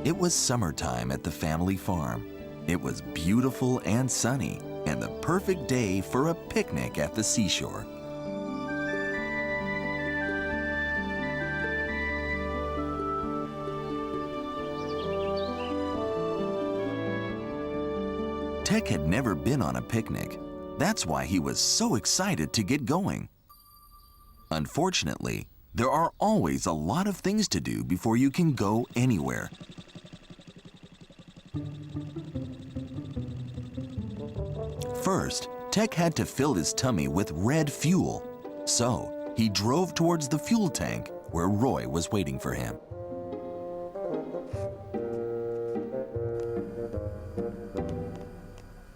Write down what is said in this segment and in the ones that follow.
It was summertime at the family farm. It was beautiful and sunny, and the perfect day for a picnic at the seashore. Tech had never been on a picnic. That's why he was so excited to get going. Unfortunately, there are always a lot of things to do before you can go anywhere. First, Tech had to fill his tummy with red fuel. So, he drove towards the fuel tank where Roy was waiting for him.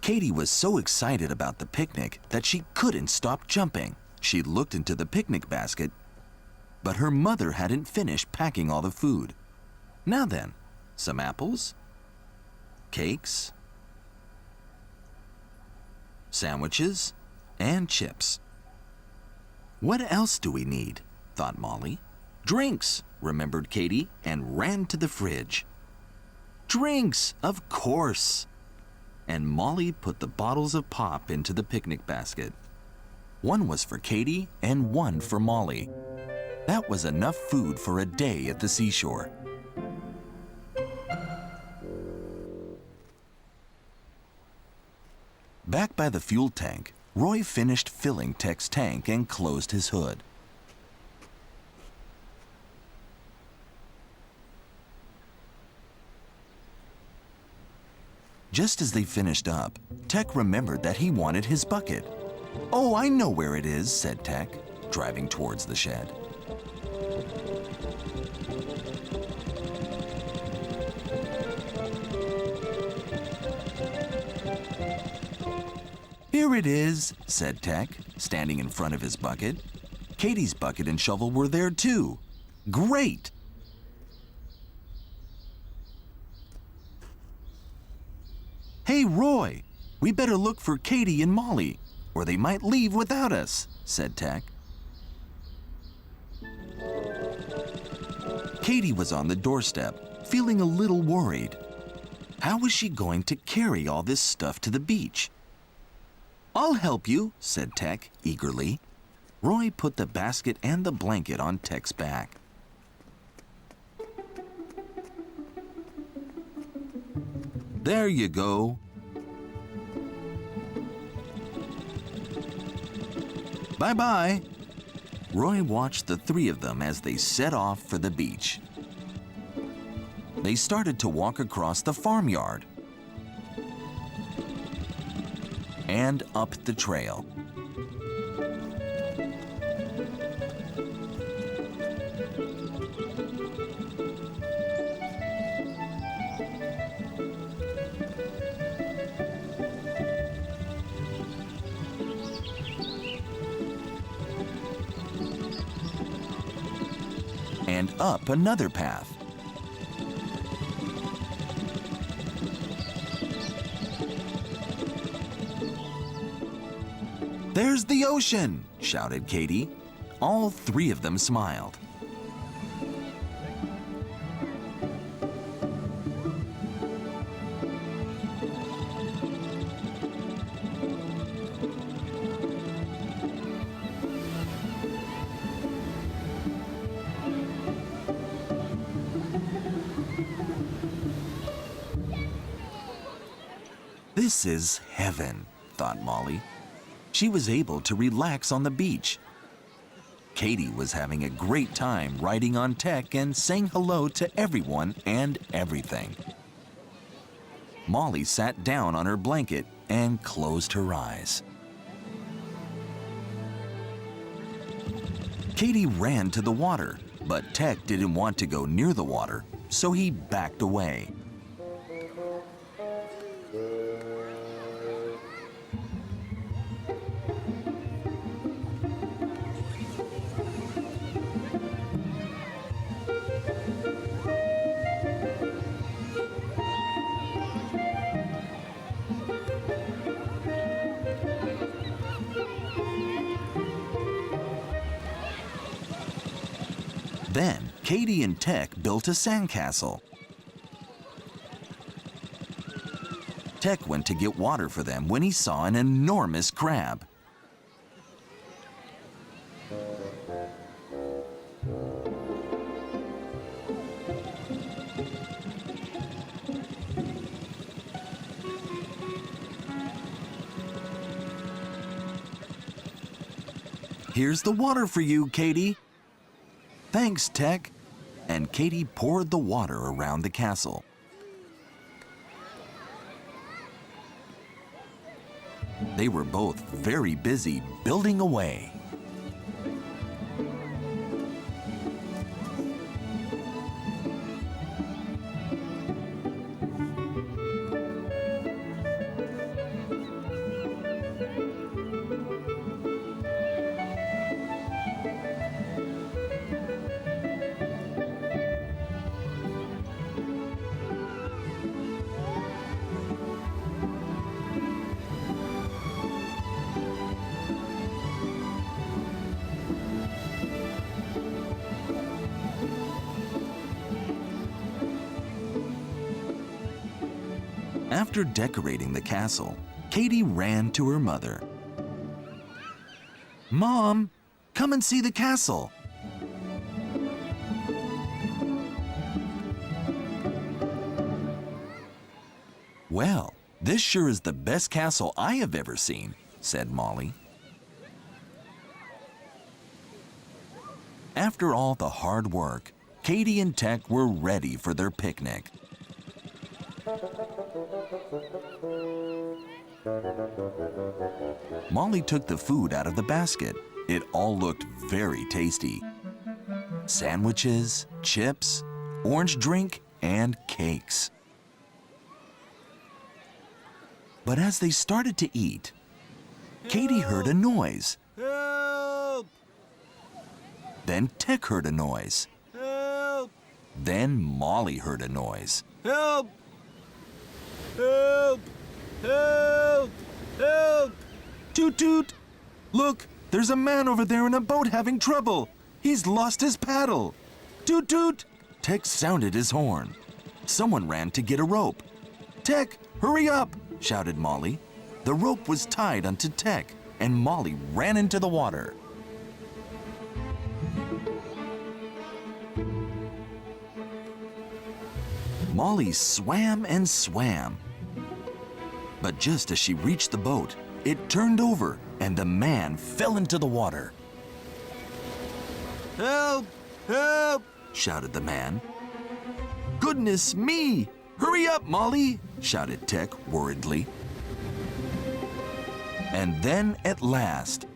Katie was so excited about the picnic that she couldn't stop jumping. She looked into the picnic basket, but her mother hadn't finished packing all the food. Now then, some apples, cakes, sandwiches, and chips. What else do we need? Thought Molly. Drinks, remembered Katie, and ran to the fridge. Drinks, of course. And Molly put the bottles of pop into the picnic basket. One was for Katie and one for Molly. That was enough food for a day at the seashore. Back by the fuel tank, Roy finished filling Tech's tank and closed his hood. Just as they finished up, Tech remembered that he wanted his bucket. "Oh, I know where it is," said Tech, driving towards the shed. "Here it is," said Tech, standing in front of his bucket. Katie's bucket and shovel were there too. Great! "Hey, Roy, we better look for Katie and Molly, or they might leave without us," said Tech. Katie was on the doorstep, feeling a little worried. How was she going to carry all this stuff to the beach? "I'll help you," said Tech eagerly. Roy put the basket and the blanket on Tech's back. "There you go." "Bye-bye." Roy watched the three of them as they set off for the beach. They started to walk across the farmyard and up the trail. And up another path. "There's the ocean!" shouted Katie. All three of them smiled. "This is heaven," thought Molly. She was able to relax on the beach. Katie was having a great time riding on Tech and saying hello to everyone and everything. Molly sat down on her blanket and closed her eyes. Katie ran to the water, but Tech didn't want to go near the water, so he backed away. Then, Katie and Tech built a sandcastle. Tech went to get water for them when he saw an enormous crab. Here's the water for you, Katie. Thanks, Tech. And Katie poured the water around the castle. They were both very busy building away. After decorating the castle, Katie ran to her mother. "Mom, come and see the castle." "Well, this sure is the best castle I have ever seen," said Molly. After all the hard work, Katie and Tech were ready for their picnic. Molly took the food out of the basket. It all looked very tasty. Sandwiches, chips, orange drink, and cakes. But as they started to eat, Katie heard a noise. Help! Then Tech heard a noise. Help! Then Molly heard a noise. Help! Help! Help! Help! Toot toot! Look, there's a man over there in a boat having trouble. He's lost his paddle. Toot toot! Tech sounded his horn. Someone ran to get a rope. "Tech, hurry up!" shouted Molly. The rope was tied onto Tech, and Molly ran into the water. Molly swam and swam. But just as she reached the boat, it turned over and the man fell into the water. Help! Help! Shouted the man. "Goodness me! Hurry up, Molly!" shouted Tech worriedly. And then at last,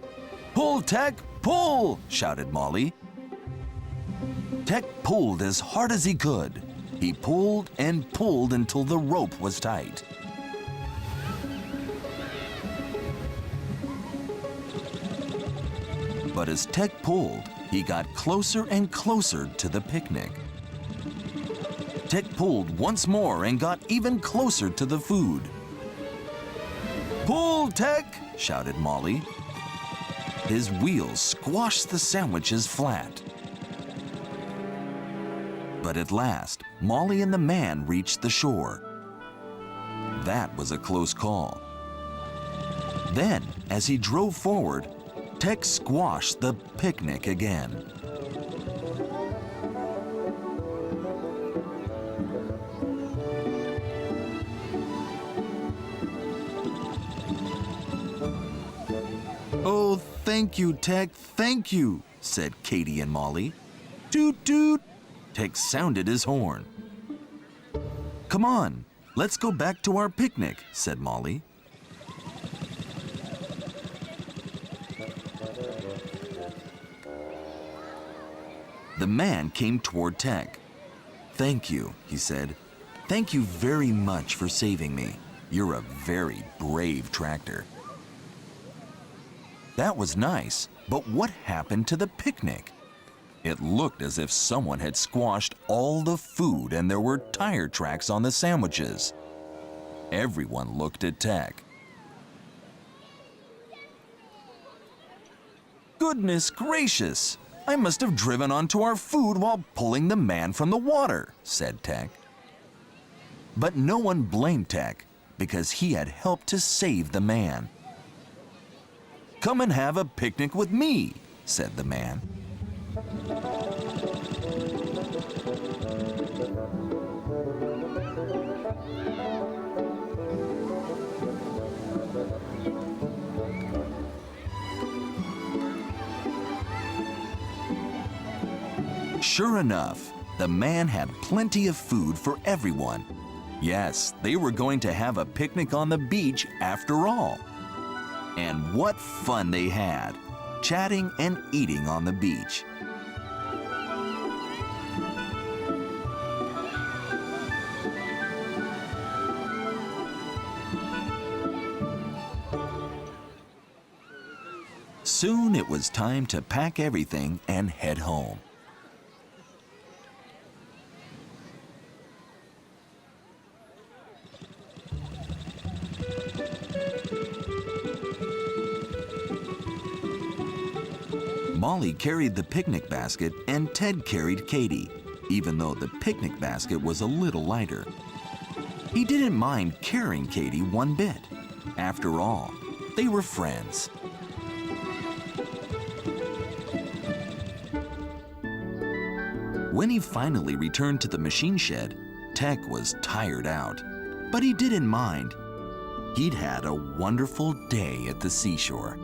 "Pull, Tech, pull!" shouted Molly. Tech pulled as hard as he could. He pulled and pulled until the rope was tight. But as Tech pulled, he got closer and closer to the picnic. Tech pulled once more and got even closer to the food. "Pull, Tech!" shouted Molly. His wheels squashed the sandwiches flat. But at last, Molly and the man reached the shore. That was a close call. Then, as he drove forward, Tech squashed the picnic again. "Oh, thank you, Tech, thank you," said Katie and Molly. "Toot toot!" Tech sounded his horn. "Come on, let's go back to our picnic," said Molly. The man came toward Tech. "Thank you," he said. "Thank you very much for saving me. You're a very brave tractor." That was nice, but what happened to the picnic? It looked as if someone had squashed all the food and there were tire tracks on the sandwiches. Everyone looked at Tech. "Goodness gracious! I must have driven onto our food while pulling the man from the water," said Tech. But no one blamed Tech. because he had helped to save the man. "Come and have a picnic with me," said the man. Sure enough, the man had plenty of food for everyone. Yes, they were going to have a picnic on the beach after all. And what fun they had, chatting and eating on the beach. Soon it was time to pack everything and head home. Molly carried the picnic basket and Ted carried Katie, even though the picnic basket was a little lighter. He didn't mind carrying Katie one bit. After all, they were friends. When he finally returned to the machine shed, Tech was tired out, but he didn't mind. He'd had a wonderful day at the seashore.